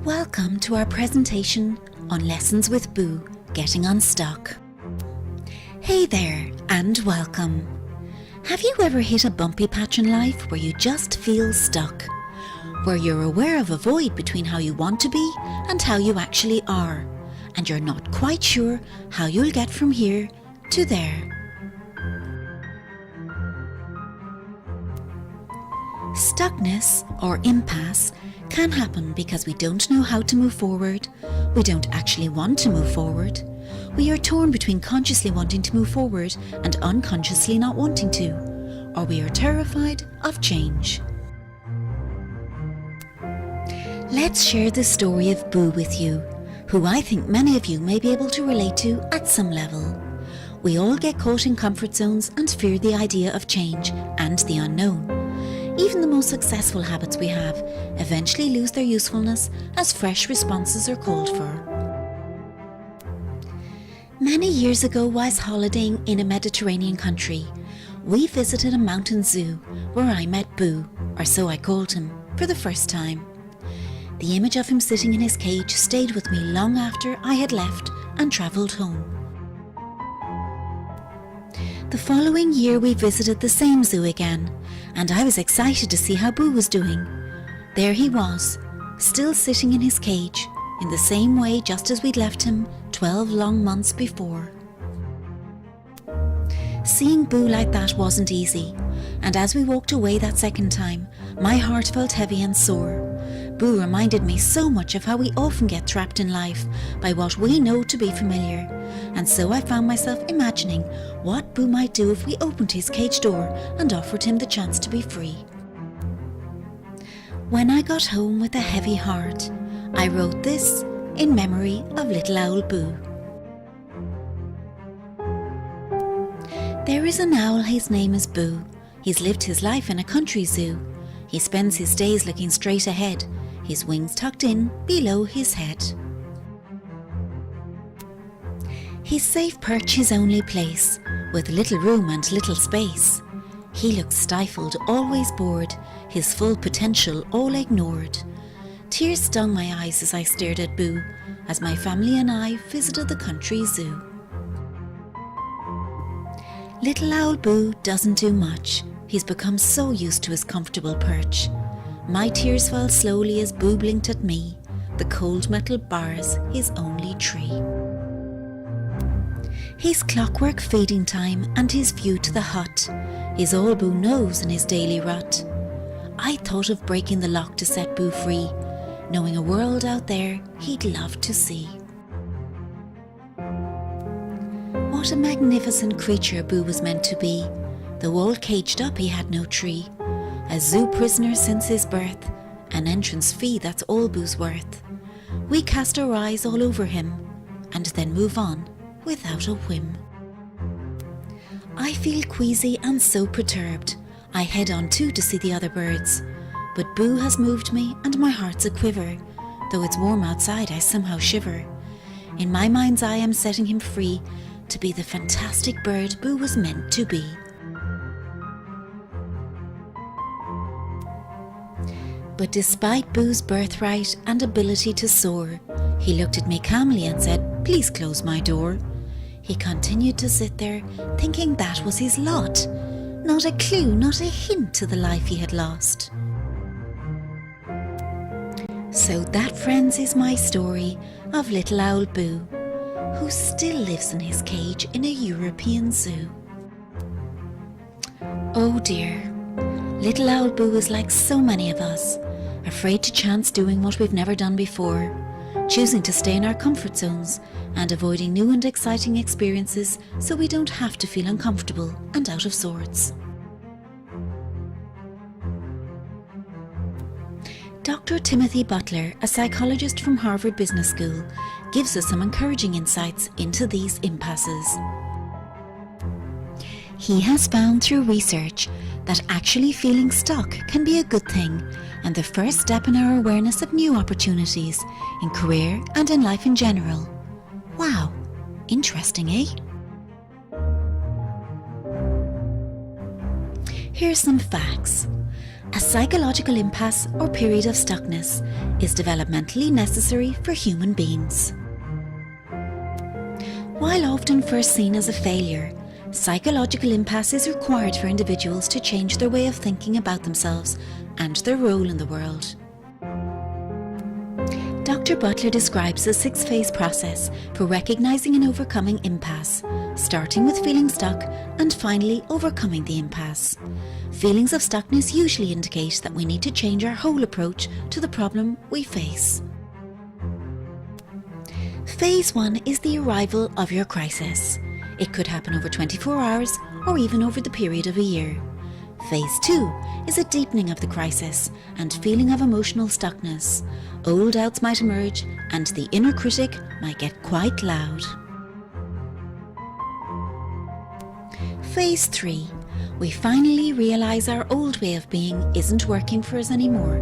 Welcome to our presentation on Lessons with Boo, Getting Unstuck. Hey there, and welcome. Have you ever hit a bumpy patch in life where you just feel stuck? Where you're aware of a void between how you want to be and how you actually are, and you're not quite sure how you'll get from here to there. Stuckness, or impasse, can happen because we don't know how to move forward, we don't actually want to move forward, we are torn between consciously wanting to move forward and unconsciously not wanting to, or we are terrified of change. Let's share the story of Boo with you, who I think many of you may be able to relate to at some level. We all get caught in comfort zones and fear the idea of change and the unknown. Even the most successful habits we have eventually lose their usefulness as fresh responses are called for. Many years ago, whilst holidaying in a Mediterranean country, we visited a mountain zoo where I met Boo, or so I called him, for the first time. The image of him sitting in his cage stayed with me long after I had left and travelled home. The following year we visited the same zoo again, and I was excited to see how Boo was doing. There he was, still sitting in his cage, in the same way just as we'd left him 12 long months before. Seeing Boo like that wasn't easy, and as we walked away that second time, my heart felt heavy and sore. Boo reminded me so much of how we often get trapped in life by what we know to be familiar, and so I found myself imagining what Boo might do if we opened his cage door and offered him the chance to be free. When I got home with a heavy heart, I wrote this in memory of little owl Boo. There is an owl, his name is Boo. He's lived his life in a country zoo. He spends his days looking straight ahead, his wings tucked in below his head. His safe perch his only place, with little room and little space. He looks stifled, always bored, his full potential all ignored. Tears stung my eyes as I stared at Boo, as my family and I visited the country zoo. Little owl Boo doesn't do much. He's become so used to his comfortable perch. My tears fell slowly as Boo blinked at me, the cold metal bars his only tree. His clockwork feeding time and his view to the hut is all Boo knows in his daily rut. I thought of breaking the lock to set Boo free, knowing a world out there he'd love to see. What a magnificent creature Boo was meant to be. Though all caged up, he had no tree. A zoo prisoner since his birth, an entrance fee that's all Boo's worth. We cast our eyes all over him, and then move on without a whim. I feel queasy and so perturbed. I head on too to see the other birds, but Boo has moved me and my heart's a quiver. Though it's warm outside, I somehow shiver. In my mind's eye, I'm setting him free to be the fantastic bird Boo was meant to be. But despite Boo's birthright and ability to soar, he looked at me calmly and said, "Please close my door." He continued to sit there, thinking that was his lot. Not a clue, not a hint to the life he had lost. So that, friends, is my story of little owl Boo, who still lives in his cage in a European zoo. Oh dear, little owl Boo is like so many of us, afraid to chance doing what we've never done before, choosing to stay in our comfort zones and avoiding new and exciting experiences so we don't have to feel uncomfortable and out of sorts. Dr. Timothy Butler, a psychologist from Harvard Business School, gives us some encouraging insights into these impasses. He has found through research that actually feeling stuck can be a good thing and the first step in our awareness of new opportunities in career and in life in general. Wow, interesting, eh? Here's some facts. A psychological impasse or period of stuckness is developmentally necessary for human beings. While often first seen as a failure, psychological impasse is required for individuals to change their way of thinking about themselves and their role in the world. Dr. Butler describes a 6-phase process for recognizing and overcoming impasse, starting with feeling stuck and finally overcoming the impasse. Feelings of stuckness usually indicate that we need to change our whole approach to the problem we face. Phase 1 is the arrival of your crisis. It could happen over 24 hours or even over the period of a year. Phase 2 is a deepening of the crisis and feeling of emotional stuckness. Old doubts might emerge and the inner critic might get quite loud. Phase 3. We finally realise our old way of being isn't working for us anymore,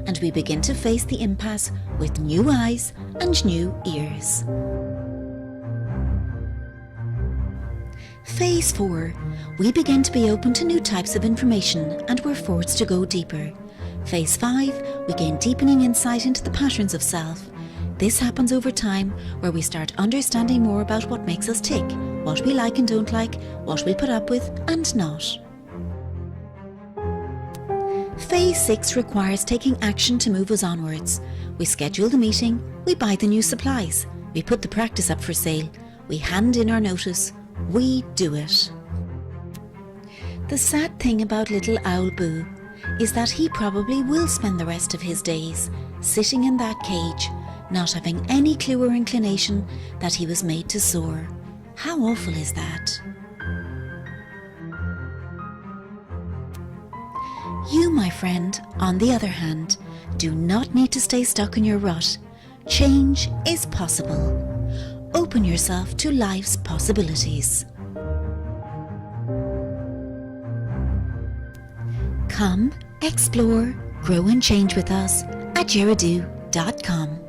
and we begin to face the impasse with new eyes and new ears. Phase 4. We begin to be open to new types of information and we're forced to go deeper. Phase 5. We gain deepening insight into the patterns of self. This happens over time, where we start understanding more about what makes us tick, what we like and don't like, what we'll put up with and not. Phase 6 requires taking action to move us onwards. We schedule the meeting, we buy the new supplies, we put the practice up for sale, we hand in our notice, we do it. The sad thing about little Owl Boo is that he probably will spend the rest of his days sitting in that cage, not having any clue or inclination that he was made to soar. How awful is that? You, my friend, on the other hand, do not need to stay stuck in your rut. Change is possible. Open yourself to life's possibilities. Come, explore, grow and change with us at jeradoo.com.